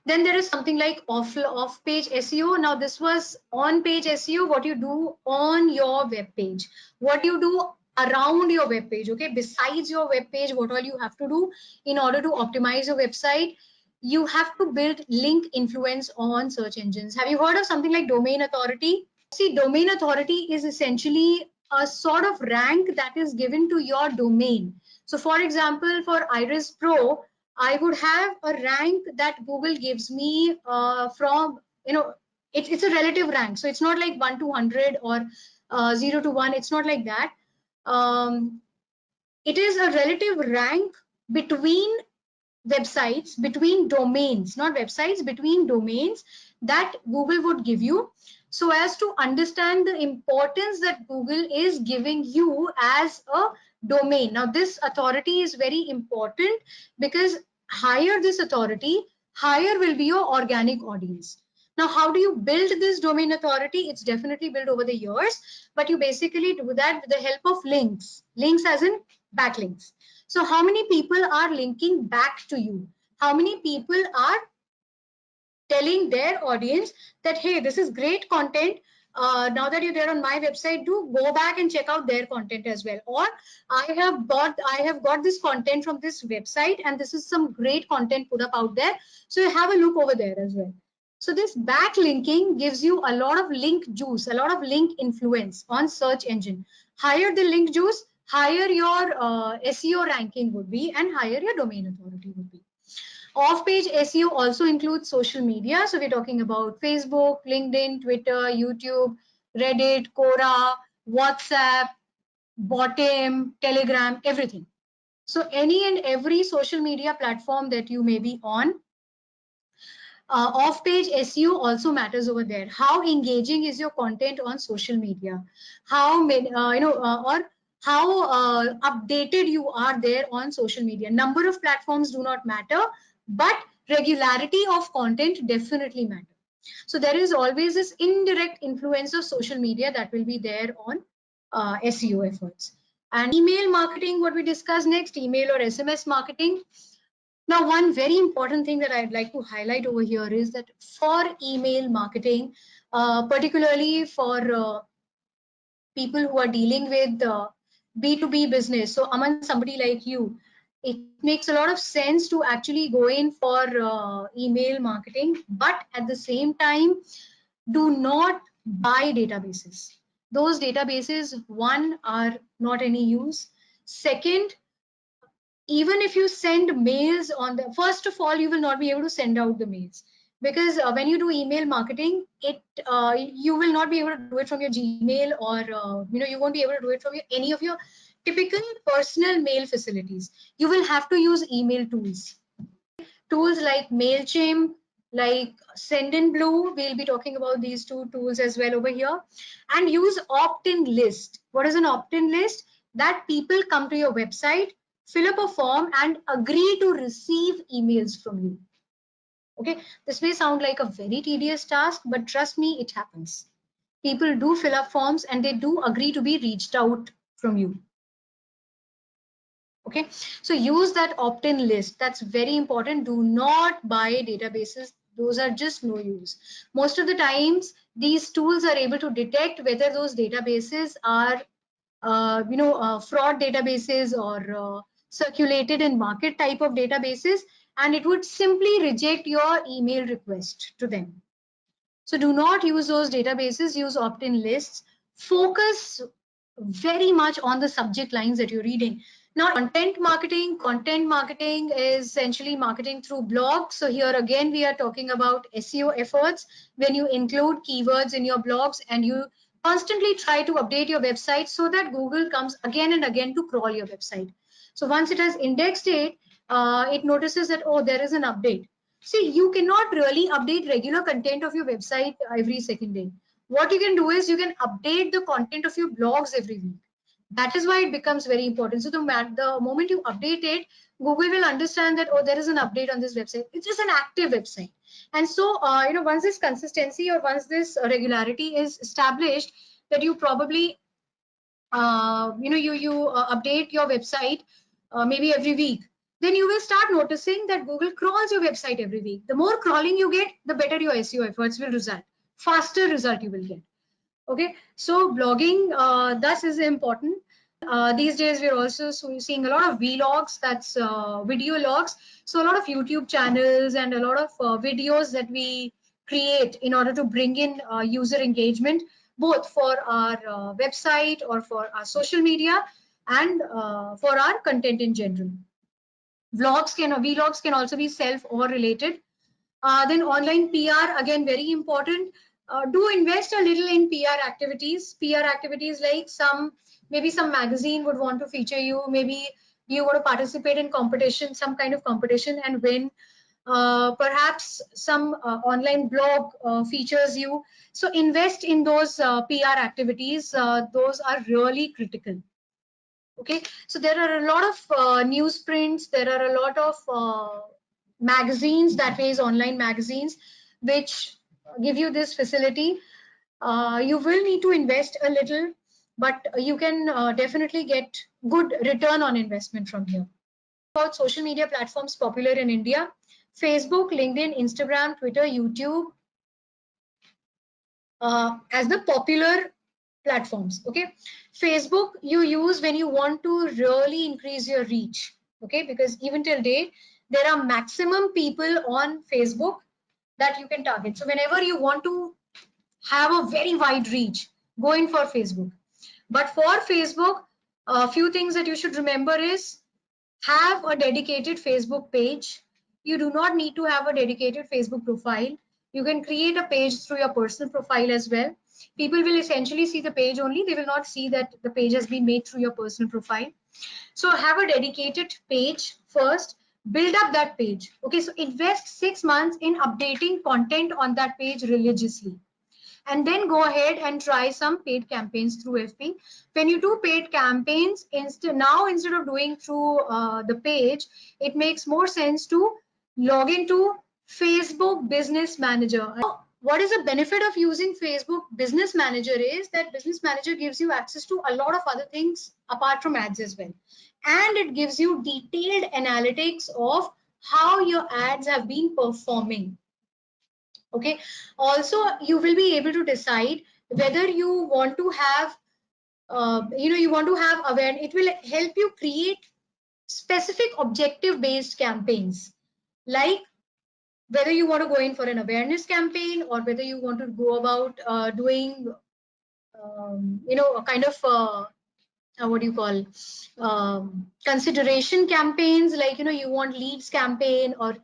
Then there is something like off-page SEO. Now this was on-page SEO, what you do on your web page, what you do around your web page. Okay, besides your web page, what all you have to do in order to optimize your website. You have to build link influence on search engines. Have you heard of something like domain authority? See, domain authority is essentially a sort of rank that is given to your domain. So for example, for Irizpro, I would have a rank that Google gives me from, it's a relative rank. So it's not like 1 to 100 or 0 to 1. It's not like that. It is a relative rank between websites, between domains, not websites, between domains that Google would give you, so as to understand the importance that Google is giving you as a domain. Now, this authority is very important because higher this authority, higher will be your organic audience. Now, how do you build this domain authority? It's definitely built over the years, but you basically do that with the help of links. Links as in backlinks. So how many people are linking back to you? How many people are telling their audience that, hey, this is great content. Now that you're there on my website, do go back and check out their content as well. Or I have got this content from this website, and this is some great content put up out there. So you have a look over there as well. So this backlinking gives you a lot of link juice, a lot of link influence on search engine. Higher the link juice, higher your SEO ranking would be, and higher your domain authority would be. Off-page SEO also includes social media. So we're talking about Facebook, LinkedIn, Twitter, YouTube, Reddit, Quora, WhatsApp, Bottom, Telegram, everything. So any and every social media platform that you may be on, off-page SEO also matters over there. How engaging is your content on social media? How many, or how updated you are there on social media. Number of platforms do not matter, but regularity of content definitely matter. So there is always this indirect influence of social media that will be there on SEO efforts. And email marketing, what we discuss next, email or SMS marketing. Now, one very important thing that I'd like to highlight over here is that for email marketing, particularly for people who are dealing with B2B business, so among somebody like you, it makes a lot of sense to actually go in for email marketing, but at the same time, do not buy databases. Those databases, one, are not any use. Second, even if you send mails on the, first of all, you will not be able to send out the mails, because when you do email marketing, you will not be able to do it from your Gmail, or you won't be able to do it from any of your typical personal mail facilities. You will have to use email tools like MailChimp, like Sendinblue. We'll be talking about these two tools as well over here. And use opt-in list. What is an opt-in list? That people come to your website, fill up a form, and agree to receive emails from you. Okay, this may sound like a very tedious task, but trust me, it happens. People do fill up forms and they do agree to be reached out from you. Okay, so use that opt-in list. That's very important. Do not buy databases. Those are just no use. Most of the times, these tools are able to detect whether those databases are fraud databases or circulated in market type of databases, and it would simply reject your email request to them. So do not use those databases, use opt-in lists. Focus very much on the subject lines that you're reading. Now, content marketing is essentially marketing through blogs. So here again, we are talking about SEO efforts when you include keywords in your blogs and you constantly try to update your website so that Google comes again and again to crawl your website. So once it has indexed it, it notices that, oh, there is an update. See, you cannot really update regular content of your website every second day. What you can do is you can update the content of your blogs every week. That is why it becomes very important. So the moment you update it, Google will understand that, oh, there is an update on this website. It's just an active website. And so, once this consistency or once this regularity is established, that you probably, you update your website maybe every week. then you will start noticing that Google crawls your website every week. The more crawling you get, the better your SEO efforts will result. Faster result you will get. Okay, so blogging thus is important. These days we're also seeing a lot of vlogs, that's video logs. So a lot of YouTube channels and a lot of videos that we create in order to bring in user engagement, both for our website or for our social media and for our content in general. Vlogs can also be self or related. Then online PR, again, very important. Do invest a little in PR activities. PR activities like maybe some magazine would want to feature you. Maybe you want to participate in competition, some kind of competition and win. Perhaps some online blog features you. So invest in those PR activities. Those are really critical. Okay, so there are a lot of newsprints, there are a lot of magazines, that is online magazines, which give you this facility. You will need to invest a little, but you can definitely get good return on investment from here. About social media platforms popular in India: Facebook, LinkedIn, Instagram, Twitter, YouTube, as the popular platforms. Okay, Facebook you use when you want to really increase your reach. Okay, because even till date there are maximum people on Facebook that you can target. So whenever you want to have a very wide reach, go in for Facebook. But for Facebook, a few things that you should remember is have a dedicated Facebook page. You do not need to have a dedicated Facebook profile. You can create a page through your personal profile as well. People will essentially see the page only. They will not see that the page has been made through your personal profile. So have a dedicated page first. Build up that page. Okay, so invest 6 months in updating content on that page religiously, and then go ahead and try some paid campaigns through FB. When you do paid campaigns, instead of doing through the page, it makes more sense to log into Facebook Business Manager. What is the benefit of using Facebook Business Manager is that Business Manager gives you access to a lot of other things apart from ads as well. And it gives you detailed analytics of how your ads have been performing. Okay, also you will be able to decide whether you want to have you want to have awareness. It will help you create specific objective based campaigns, like whether you want to go in for an awareness campaign or whether you want to go about doing a kind of what do you call consideration campaigns, like you want leads campaign, or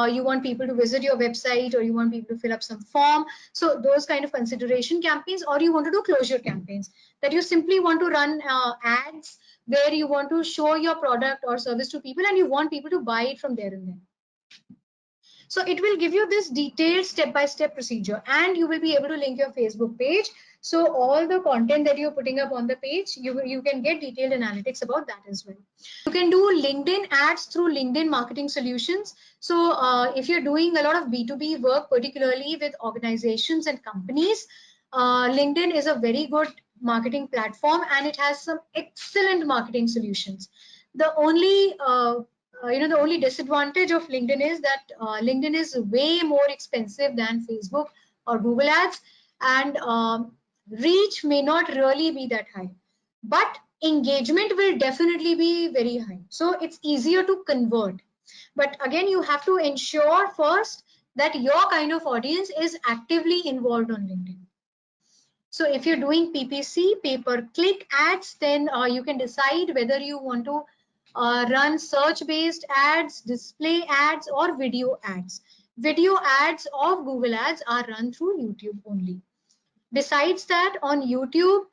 you want people to visit your website, or you want people to fill up some form. So those kind of consideration campaigns, or you want to do closure campaigns, that you simply want to run ads where you want to show your product or service to people and you want people to buy it from there and then. So it will give you this detailed step-by-step procedure, and you will be able to link your Facebook page. So all the content that you're putting up on the page, you can get detailed analytics about that as well. You can do LinkedIn ads through LinkedIn Marketing Solutions. So if you're doing a lot of B2B work, particularly with organizations and companies, LinkedIn is a very good marketing platform, and it has some excellent marketing solutions. The only the only disadvantage of LinkedIn is that LinkedIn is way more expensive than Facebook or Google Ads, and reach may not really be that high, but engagement will definitely be very high. So it's easier to convert. But again, you have to ensure first that your kind of audience is actively involved on LinkedIn. So if you're doing PPC, pay-per-click ads, then you can decide whether you want to run search-based ads, display ads, or video ads. Video ads of Google Ads are run through YouTube only. Besides that, on YouTube,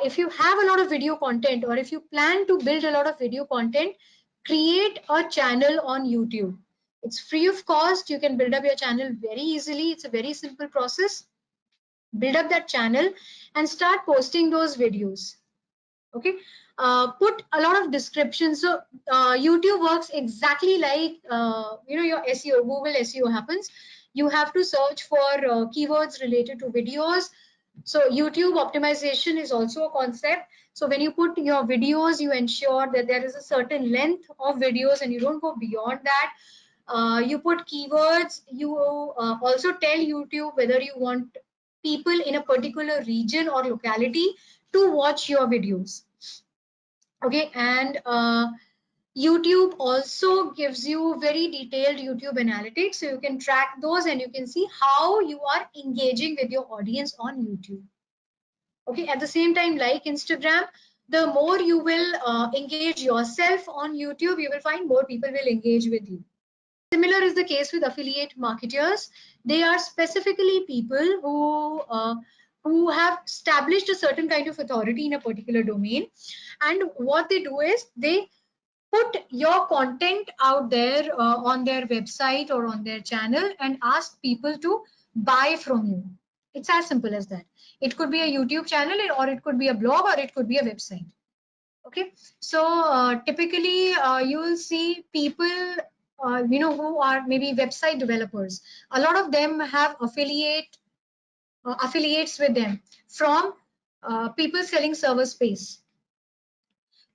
if you have a lot of video content, or if you plan to build a lot of video content, create a channel on YouTube. It's free of cost. You can build up your channel very easily. It's a very simple process. Build up that channel and start posting those videos. Okay, put a lot of descriptions. So YouTube works exactly like your SEO, Google SEO happens. You have to search for keywords related to videos. So YouTube optimization is also a concept. So when you put your videos, you ensure that there is a certain length of videos and you don't go beyond that. You put keywords. You also tell YouTube whether you want people in a particular region or locality to watch your videos. Okay, and YouTube also gives you very detailed YouTube analytics, so you can track those and you can see how you are engaging with your audience on YouTube. Okay, at the same time, like Instagram, the more you will engage yourself on YouTube, you will find more people will engage with you. Similar is the case with affiliate marketers. They are specifically people who have established a certain kind of authority in a particular domain, and what they do is they put your content out there on their website or on their channel and ask people to buy from you. It's as simple as that. It could be a YouTube channel, or it could be a blog, or it could be a website. Okay, so typically you will see people who are maybe website developers. A lot of them have affiliates with them from people selling server space,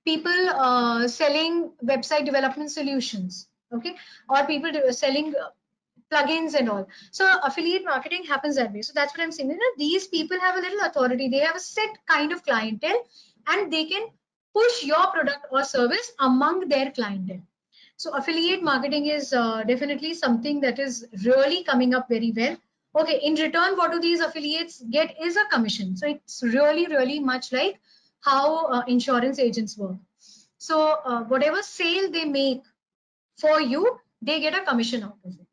people selling website development solutions, okay, or people selling plugins and all. So affiliate marketing happens that way. So that's what I'm saying. You know, these people have a little authority. They have a set kind of clientele, and they can push your product or service among their clientele. So affiliate marketing is definitely something that is really coming up very well. Okay, in return, what do these affiliates get is a commission. So it's really, really much like how insurance agents work. So whatever sale they make for you, they get a commission out of it.